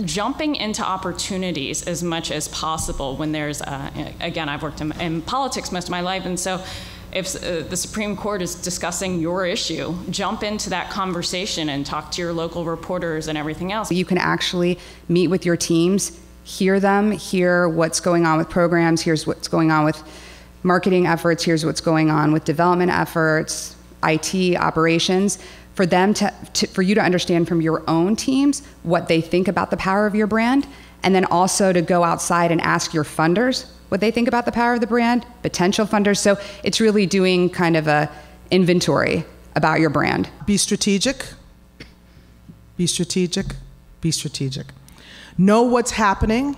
jumping into opportunities as much as possible when there's, again, I've worked in politics most of my life, and so if the Supreme Court is discussing your issue, jump into that conversation and talk to your local reporters and everything else. You can actually meet with your teams, hear them, hear what's going on with programs, here's what's going on with marketing efforts, here's what's going on with development efforts, IT, operations, for them for you to understand from your own teams what they think about the power of your brand, and then also to go outside and ask your funders what they think about the power of the brand, potential funders. So it's really doing kind of a inventory about your brand. Be strategic, be strategic, be strategic. Know what's happening,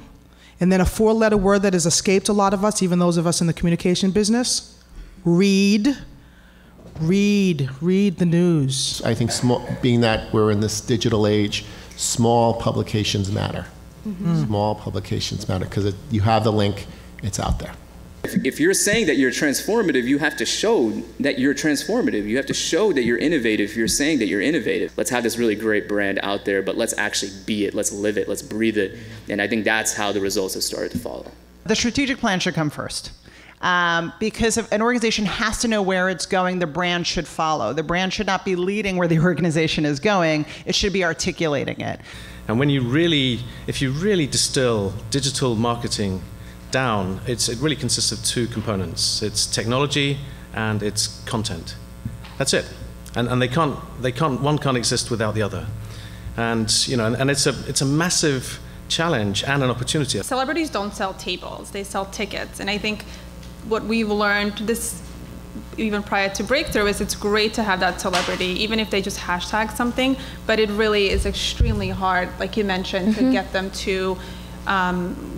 and then a 4-letter word that has escaped a lot of us, even those of us in the communication business: read. Read the news. I think being that we're in this digital age, small publications matter. Mm-hmm. Small publications matter because you have the link, it's out there. If you're saying that you're transformative, you have to show that you're transformative. You have to show that you're innovative if you're saying that you're innovative. Let's have this really great brand out there, but let's actually be it, let's live it, let's breathe it. And I think that's how the results have started to follow. The strategic plan should come first. Because if an organization has to know where it's going, the brand should follow. The brand should not be leading where the organization is going. It should be articulating it. And when if you really distill digital marketing down, it really consists of 2 components. It's technology and it's content. That's it. And one can't exist without the other. And it's a massive challenge and an opportunity. Celebrities don't sell tables, they sell tickets. And I think what we've learned even prior to Breakthrough is it's great to have that celebrity, even if they just hashtag something, but it really is extremely hard, like you mentioned, to get them to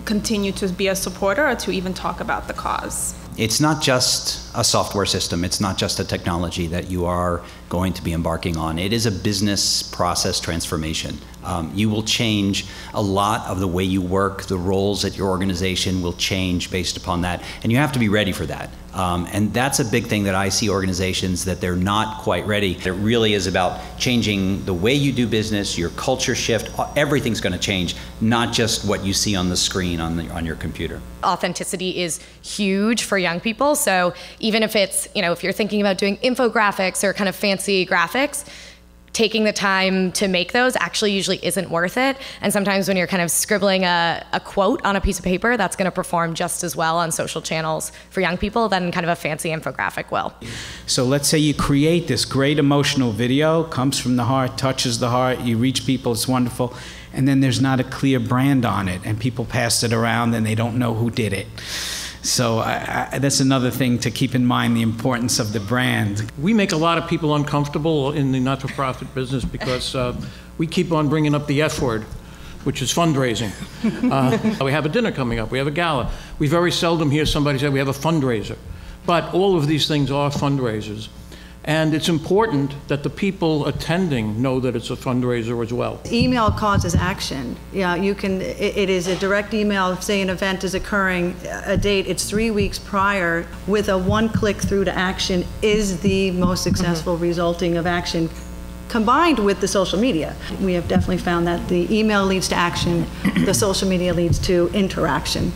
continue to be a supporter or to even talk about the cause. It's not just a software system, it's not just a technology that you are going to be embarking on. It is a business process transformation. You will change a lot of the way you work, the roles at your organization will change based upon that, and you have to be ready for that. And that's a big thing that I see organizations that they're not quite ready. It really is about changing the way you do business, your culture shift, everything's going to change, not just what you see on the screen on your computer. Authenticity is huge for young people, so even if it's, if you're thinking about doing infographics or kind of fancy graphics, taking the time to make those actually usually isn't worth it. And sometimes when you're kind of scribbling a quote on a piece of paper, that's going to perform just as well on social channels for young people than kind of a fancy infographic will. So let's say you create this great emotional video, comes from the heart, touches the heart, you reach people, it's wonderful, and then there's not a clear brand on it, and people pass it around and they don't know who did it. So that's another thing to keep in mind, the importance of the brand. We make a lot of people uncomfortable in the not-for-profit business because we keep on bringing up the F word, which is fundraising. We have a dinner coming up, we have a gala. We very seldom hear somebody say we have a fundraiser. But all of these things are fundraisers. And it's important that the people attending know that it's a fundraiser as well. Email causes action. Yeah, it is a direct email. Say an event is occurring, a date, it's 3 weeks prior, with a 1-click through to action is the most successful resulting of action, combined with the social media. We have definitely found that the email leads to action, the social media leads to interaction.